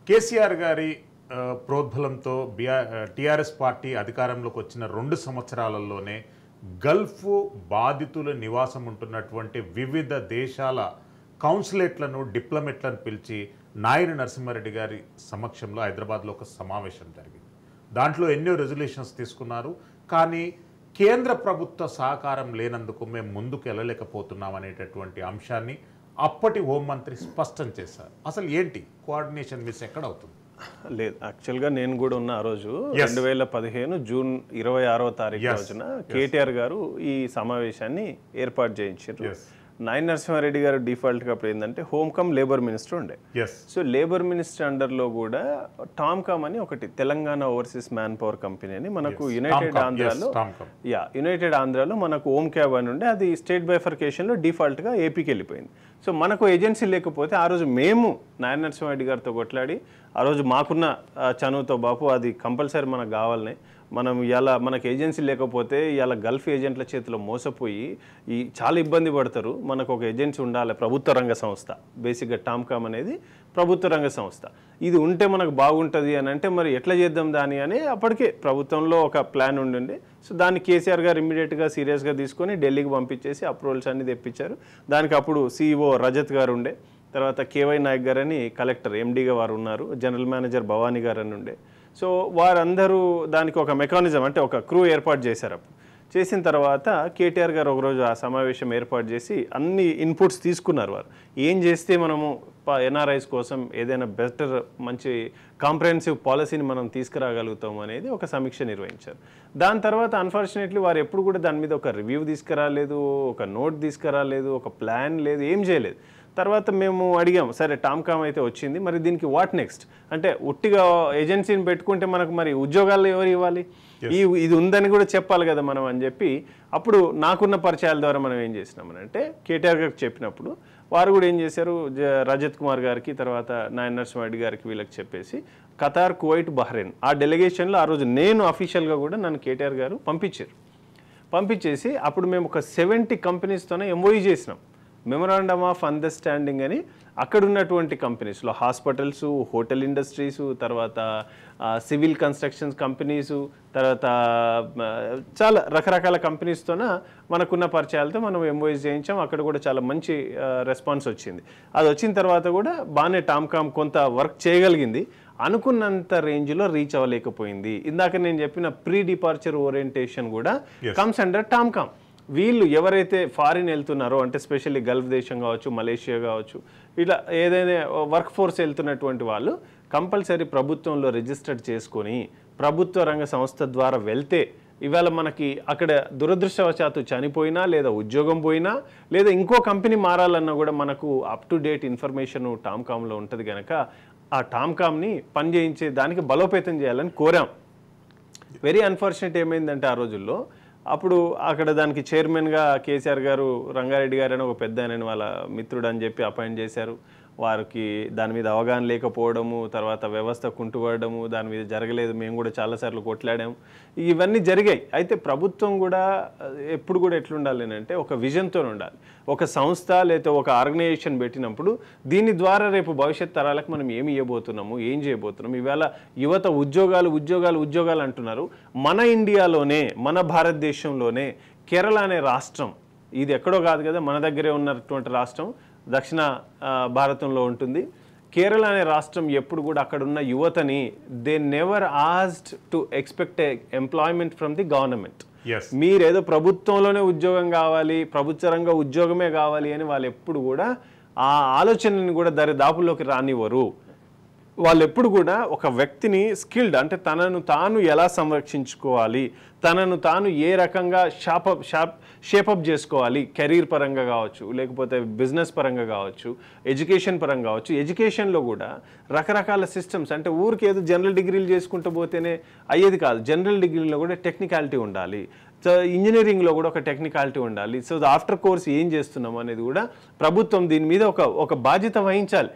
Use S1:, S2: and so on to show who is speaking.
S1: కేసీఆర్ గారి ప్రోద్బలంతో TRS party అధికారంలోకి వచ్చిన 2 సంవత్సరాలలోనే గల్ఫ్ బాధితుల నివాసం ఉంటున్నటువంటి వివిధ దేశాల కౌన్సిలేట్లను డిప్లొమేట్లను పిలిచి నాయని నరసింహారెడ్డి గారి సమక్షంలో హైదరాబాద్లో ఒక సమావేశం జరిగింది. దాంట్లో ఎన్నో రెజల్యూషన్స్ తీసుకున్నారు. కానీ కేంద్ర ప్రభుత్వ సహకారం లేనందుకు మేము ముందుకు వెళ్ళలేకపోతున్నాం అనేటటువంటి అంశాన్ని అప్పటి హోంమంత్రి స్పష్టం చేశారు. అసలు ఏంటి కోఆర్డినేషన్ మిస్ ఎక్కడ అవుతుంది?
S2: లేదు, యాక్చువల్గా నేను కూడా ఉన్న ఆ రోజు 2015 జూన్ 26వ తారీఖు రోజున కేటీఆర్ గారు ఈ సమావేశాన్ని ఏర్పాటు చేయించారు. నాయని నరసింహారెడ్డి గారు డిఫాల్ట్గా అప్పుడు ఏంటంటే హోమ్ కమ్ లేబర్ మినిస్టర్ ఉండే. సో లేబర్ మినిస్టర్ అండర్లో కూడా టామ్కామ్ అని ఒకటి Telangana overseas man power company అని మనకు యునైటెడ్ ఆంధ్రాలో మనకు ఓమ్ క్యాబ్ అని ఉండే. అది స్టేట్ బైఫర్కేషన్లో డిఫాల్ట్గా ఏపీకి వెళ్ళిపోయింది. సో మనకు ఏజెన్సీ లేకపోతే ఆ రోజు మేము నాయని నరసింహారెడ్డి గారితో కొట్లాడి ఆ రోజు మాకున్న చనువుతో బాపు అది కంపల్సరీ మనకు కావాలని మనం ఇలా మనకు ఏజెన్సీ లేకపోతే ఇలా గల్ఫ్ ఏజెంట్ల చేతిలో మోసపోయి చాలా ఇబ్బంది పడతారు. మనకు ఒక ఏజెన్సీ ఉండాలి, ప్రభుత్వ రంగ సంస్థ. బేసిక్గా టామ్కామ్ అనేది ప్రభుత్వ రంగ సంస్థ. ఇది ఉంటే మనకు బాగుంటుంది అని అంటే మరి ఎట్లా చేద్దాం దాని అని అప్పటికే ప్రభుత్వంలో ఒక ప్లాన్ ఉండింది. సో దాన్ని కేసీఆర్ గారు ఇమ్మీడియట్గా సీరియస్గా తీసుకొని ఢిల్లీకి పంపించేసి అప్రూవల్స్ అన్ని తెప్పించారు. దానికి అప్పుడు CEO రజత్ గారు ఉండే, తర్వాత KY నాయక్ గారు అని కలెక్టర్ MDగా వారు ఉన్నారు, జనరల్ మేనేజర్ భవానీ గారు అని ఉండే. సో వారందరూ దానికి ఒక మెకానిజం అంటే ఒక క్రూ ఏర్పాటు చేశారు. అప్పుడు చేసిన తర్వాత కేటీఆర్ గారు ఒకరోజు ఆ సమావేశం ఏర్పాటు చేసి అన్ని ఇన్పుట్స్ తీసుకున్నారు. వారు ఏం చేస్తే మనము NRIs కోసం ఏదైనా బెటర్ మంచి కాంప్రహెన్సివ్ పాలసీని మనం తీసుకురాగలుగుతాం అనేది ఒక సమీక్ష నిర్వహించారు. దాని తర్వాత అన్ఫార్చునేట్లీ వారు ఎప్పుడు కూడా దాని మీద ఒక రివ్యూ తీసుకురాలేదు, ఒక నోట్ తీసుకురాలేదు, ఒక ప్లాన్ లేదు, ఏం చేయలేదు. తర్వాత మేము అడిగాం, సరే టామ్కామ్ అయితే వచ్చింది, మరి దీనికి వాట్ నెక్స్ట్ అంటే ఉట్టిగా ఏజెన్సీని పెట్టుకుంటే మనకు మరి ఉద్యోగాలు ఎవరు ఇవ్వాలి, ఇది ఉందని కూడా చెప్పాలి కదా మనం అని చెప్పి అప్పుడు నాకున్న పరిచయాల ద్వారా మనం ఏం చేసినామని అంటే కేటీఆర్ గారికి చెప్పినప్పుడు వారు కూడా ఏం చేశారు, రజత్ కుమార్ గారికి తర్వాత నాయని నరసింహారెడ్డి గారికి వీళ్ళకి చెప్పేసి ఖతార్, కువైట్, బహ్రెయిన్ ఆ డెలిగేషన్లో ఆ రోజు నేను అఫీషియల్గా కూడా నన్ను కేటీఆర్ గారు పంపించేసి అప్పుడు మేము ఒక 70 కంపెనీస్తోనే MOU చేసినాం, మెమొరాండమ్ ఆఫ్ అండర్స్టాండింగ్ అని. అక్కడ ఉన్నటువంటి కంపెనీస్లో హాస్పిటల్స్, హోటల్ ఇండస్ట్రీస్, తర్వాత సివిల్ కన్స్ట్రక్షన్స్ కంపెనీసు, తర్వాత చాలా రకరకాల కంపెనీస్తోన మనకున్న పరిచయాలతో మనం MOUs చేయించాం. అక్కడ కూడా చాలా మంచి రెస్పాన్స్ వచ్చింది. అది వచ్చిన తర్వాత కూడా బాగానే టామ్కామ్ కొంత వర్క్ చేయగలిగింది, అనుకున్నంత రేంజ్లో రీచ్ అవ్వలేకపోయింది. ఇందాక నేను చెప్పిన ప్రీ డిపార్చర్ ఓరియంటేషన్ కూడా కమ్స్ అండర్ టామ్కామ్. వీళ్ళు ఎవరైతే ఫారిన్ వెళ్తున్నారో అంటే స్పెషల్లీ గల్ఫ్ దేశం కావచ్చు, మలేషియా కావచ్చు, ఇట్లా ఏదైనా వర్క్ ఫోర్స్ వెళ్తున్నటువంటి వాళ్ళు కంపల్సరీ ప్రభుత్వంలో రిజిస్టర్డ్ చేసుకొని ప్రభుత్వ రంగ సంస్థ ద్వారా వెళ్తే ఇవాళ మనకి అక్కడ దురదృష్టవశాత్తు చనిపోయినా లేదా ఉద్యోగం పోయినా లేదా ఇంకో కంపెనీ మారాలన్నా కూడా మనకు అప్ టు డేట్ ఇన్ఫర్మేషన్ టామ్కామ్లో ఉంటుంది కనుక ఆ టామ్కామ్ని పనిచేయించే దానికి బలోపేతం చేయాలని కోరాం. వెరీ అన్ఫార్చునేట్ ఏమైందంటే ఆ రోజుల్లో అప్పుడు అక్కడ దానికి చైర్మన్గా కేసీఆర్ గారు రంగారెడ్డి గారు అని ఒక పెద్ద ఆయన వాళ్ళ మిత్రుడు అని చెప్పి అపాయింట్ చేశారు. వారికి దాని మీద అవగాహన లేకపోవడము, తర్వాత వ్యవస్థ కుంటుపడము, దాని మీద జరగలేదు. మేము కూడా చాలాసార్లు కొట్లాడాము, ఇవన్నీ జరిగాయి. అయితే ప్రభుత్వం కూడా ఎప్పుడు కూడా ఎట్లుండాలి అంటే ఒక విజన్తో ఉండాలి. ఒక సంస్థ లేదా ఒక ఆర్గనైజేషన్ పెట్టినప్పుడు దీని ద్వారా రేపు భవిష్యత్ తరాలకు మనం ఏమి ఇవ్వబోతున్నాము, ఏం చేయబోతున్నాము. ఇవాళ యువత ఉద్యోగాలు అంటున్నారు. మన ఇండియాలోనే, మన భారతదేశంలోనే కేరళ అనే రాష్ట్రం, ఇది ఎక్కడో కాదు కదా, మన దగ్గరే ఉన్నటువంటి రాష్ట్రం, దక్షిణ భారతంలో ఉంటుంది. కేరళ అనే రాష్ట్రం ఎప్పుడు కూడా అక్కడ ఉన్న యువతని they never asked to expect employment from the government. మీరేదో ప్రభుత్వంలోనే ఉద్యోగం కావాలి, ప్రభుత్వ రంగ ఉద్యోగమే కావాలి అని వాళ్ళు ఎప్పుడు కూడా ఆ ఆలోచనని కూడా దరిదాపుల్లోకి రానివ్వరు. వాళ్ళు ఎప్పుడు కూడా ఒక వ్యక్తిని స్కిల్డ్ అంటే తనను తాను ఎలా సంరక్షించుకోవాలి, తనను తాను ఏ రకంగా షేపప్ చేసుకోవాలి, కెరీర్ పరంగా కావచ్చు, లేకపోతే బిజినెస్ పరంగా కావచ్చు, ఎడ్యుకేషన్ పరంగా కావచ్చు. ఎడ్యుకేషన్లో కూడా రకరకాల సిస్టమ్స్ అంటే ఊరికి ఏదో జనరల్ డిగ్రీలు చేసుకుంటూ పోతేనే అయ్యేది కాదు. జనరల్ డిగ్రీలో కూడా టెక్నికాలిటీ ఉండాలి, ఇంజనీరింగ్లో కూడా ఒక టెక్నికాలిటీ ఉండాలి. సో ఆఫ్టర్ కోర్స్ ఏం చేస్తున్నాం అనేది కూడా ప్రభుత్వం దీని మీద ఒక బాధ్యత వహించాలి.